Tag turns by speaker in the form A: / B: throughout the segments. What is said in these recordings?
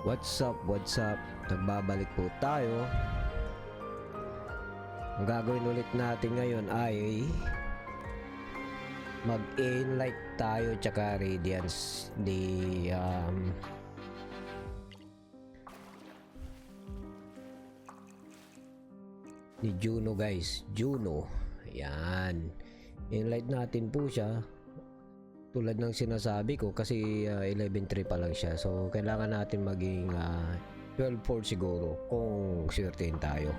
A: What's up? What's up? Nagbabalik po tayo. Ang gagawin ulit natin ngayon ay mag-Enlight tayo tsaka Radiance di Juno guys. Juno. Ayan. Enlight natin po siya. Tulad ng sinasabi ko kasi 11.3 pa lang siya. So kailangan natin maging 12.4 siguro kung swertein tayo.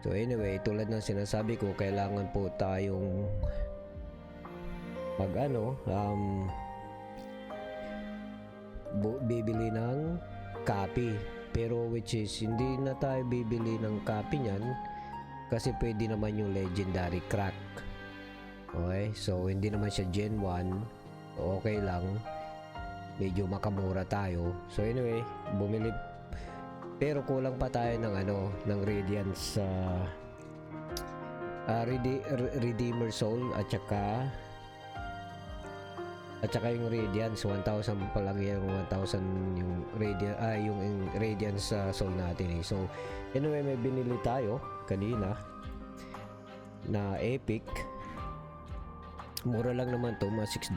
A: So anyway, tulad ng sinasabi ko, kailangan po tayong bibili ng copy. Pero which is hindi na tayo bibili ng copy niyan kasi pwede naman yung legendary crack. Okay, so hindi naman siya Gen 1. Okay lang. Medyo makamura tayo. So anyway, bumili. Pero kulang pa tayo ng ng Radiance Redeemer Soul at saka yung Radiance 1,000 pa lang yung 1,000 yung Radiance Soul natin eh. So anyway, may binili tayo kanina na Epic. Mura lang naman to, mga $6.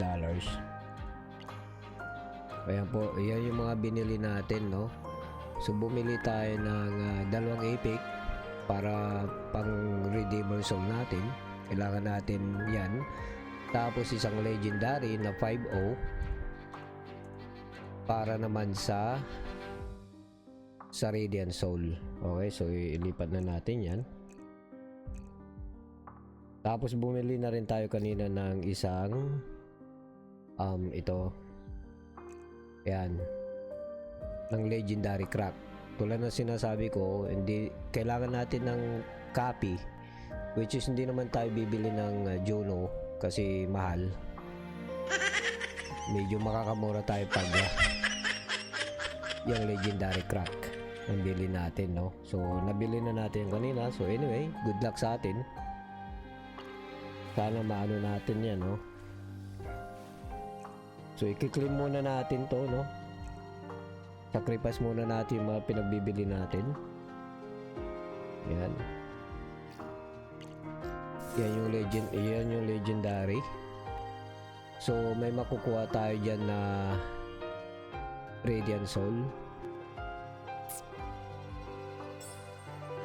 A: Ayan po, yan yung mga binili natin, no? So bumili tayo ng dalawang Epic para pang Redeemer Soul natin. Kailangan natin yan. Tapos isang Legendary na 5.0 para naman sa Radiant Soul. Okay, so ilipat na natin yan. Tapos bumili na rin tayo kanina ng isang ito. Ayan. Ng Legendary Crack. Tulad ng sinasabi ko, hindi kailangan natin ng copy, which is hindi naman tayo bibili ng Juno kasi mahal. Medyo makakamura tayo pag yung Legendary Crack ang bili natin, no? So nabili na natin kanina. So anyway, good luck sa atin. Sana maano natin yan, no? So i-claim muna natin to, no? Sacrifice muna natin yung mga pinagbibili natin. Yan. Yan yung legendary. So may makukuha tayo dyan na Radiant Soul.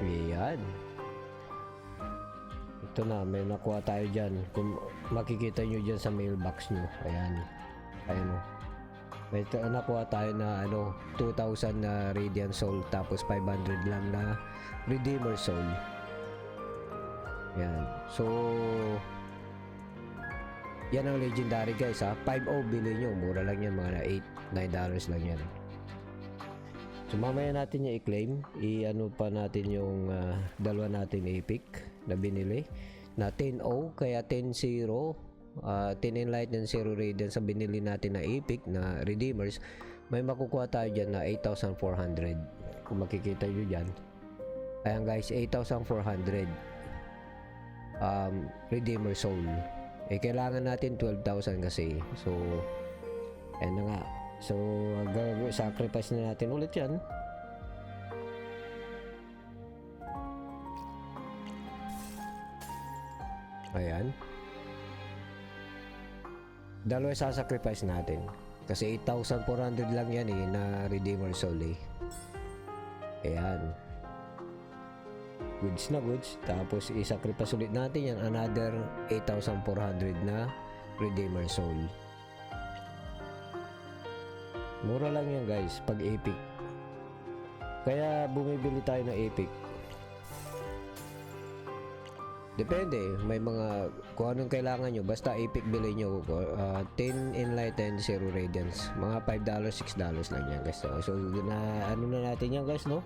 A: Yan. Ito na, may nakuha tayo dyan. Kung makikita nyo dyan sa mailbox nyo. Ayan. Ayan o. May nakuha tayo na 2,000 na Radiant Soul. Tapos 500 lang na Redeemer Soul. Ayan. So yan ang legendary guys ha. 5.0 bili nyo. Mura lang yan. Mga $8-9 lang yan. So mamaya natin yung i-claim. I-ano pa natin yung dalawa natin Epic na binili na 10.0 kaya 10.0 10 Enlight and 0 Radiant sa binili natin na Epic na Redeemers. May makukuha tayo dyan na 8,400 kung makikita nyo dyan. Ayan guys, 8,400 Redeemer Soul. Kailangan natin 12,000 kasi. So ayan na nga. So sacrifice na natin ulit yan. Ayan. Dalawa sacrifice natin. Kasi 8,400 lang yan na Redeemer Soul eh. Ayan. Goods na goods. Tapos i-sacrifice ulit natin yan. Another 8,400 na Redeemer Soul. Mura lang yan guys pag Epic. Kaya bumibili tayo ng Epic. Depende, may mga kung anong kailangan nyo. Basta Epic bili nyo 10 Enlight and 0 Radiance. Mga $5, $6 lang yan guys. So na natin yan guys, no?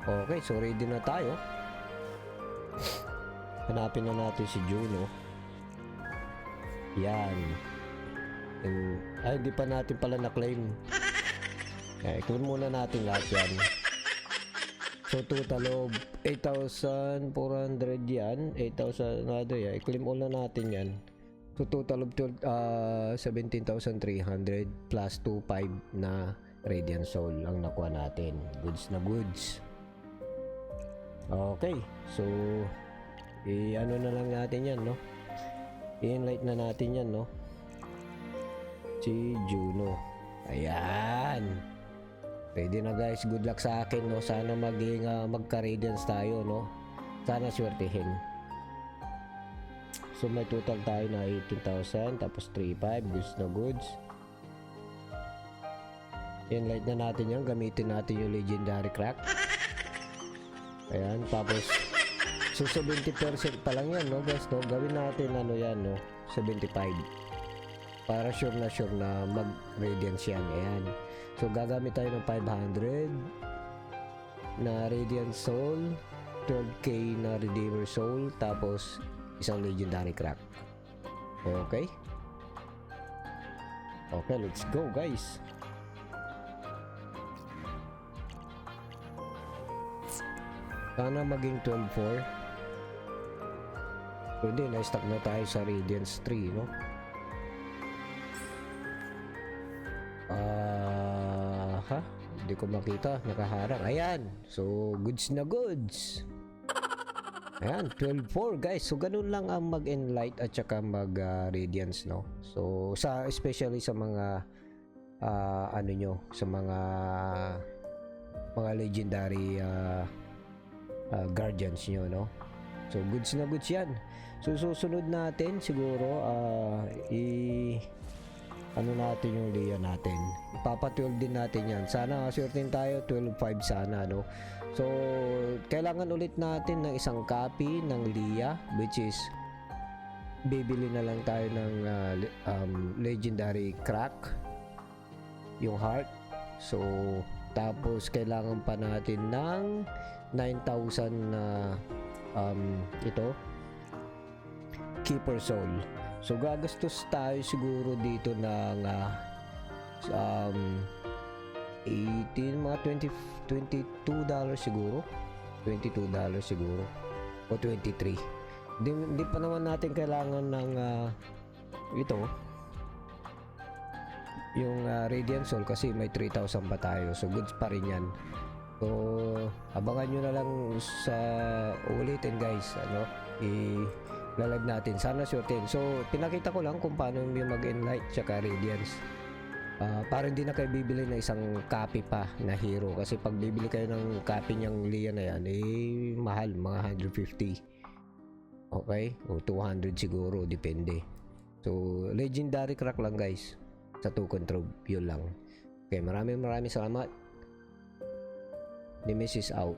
A: Okay, so ready na tayo. Hanapin na natin si Juno. Yan. Ay, hindi pa natin pala na-claim. I-claim muna natin lahat yan. So total of 8,400 yan. 8,000 yan. I-claim all na natin yan. So total of 17,300 plus 2,500 na Radiant Soul ang nakuha natin. Goods na goods. Okay, so i-ano na lang natin yan, no? I-enlight na natin yan, no? Si Juno. Ayan. Ready na guys. Good luck sa akin, no? Sana maging magka-radiance tayo, no? Sana swertihin. So may total tayo na 18,000 tapos 3,500 goods na goods. Enlight na natin yan. Gamitin natin yung legendary crack. Ayan. Tapos so 70% pa lang yan, no guys, no? Gawin natin ano yan, no? 75 para sure na mag-radiance yan. Ayan. So gagamit tayo ng 500 na Radiant Soul, 12k na Redeemer Soul, tapos isang legendary crack. Okay, let's go guys. Sana maging 12-4. Pwede, na-stack na tayo sa Radiance 3, no? Hindi ko makita, nakaharang. Ayan, so goods na goods. Ayan, 12-4 guys. So ganun lang ang mag-enlight at saka mag-radiance, no? So especially sa mga ano nyo, sa mga legendary guardians nyo, no? So goods na goods yan. So susunod natin siguro ano natin yung Leah natin. Ipapa-12 din natin yan. Sana swertin tayo 12-5 sana, no? So kailangan ulit natin ng isang copy ng Leah, which is bibili na lang tayo ng legendary crack, yung heart. So tapos kailangan pa natin ng 9,000 na ito Keeper Soul. So gagastos tayo siguro dito ng 18, mga $22 siguro. $22 siguro o 23. Hindi pa naman natin kailangan ng ito yung Radiant Soul kasi may 3,000 pa tayo. So goods pa rin yan. So abangan nyo na lang sa ulitin guys, ano, i-live natin. Sana swertin. So pinakita ko lang kung paano yung mag-enlight tsaka radiance. Para hindi na kayo bibili ng isang copy pa na hero, kasi pag bibili kayo ng copy niyang Leah na yan, mahal, mga 150. Okay, o 200 siguro, depende. So legendary crack lang guys sa 2 control, yun lang. Okay, maraming salamat. Nemesis out.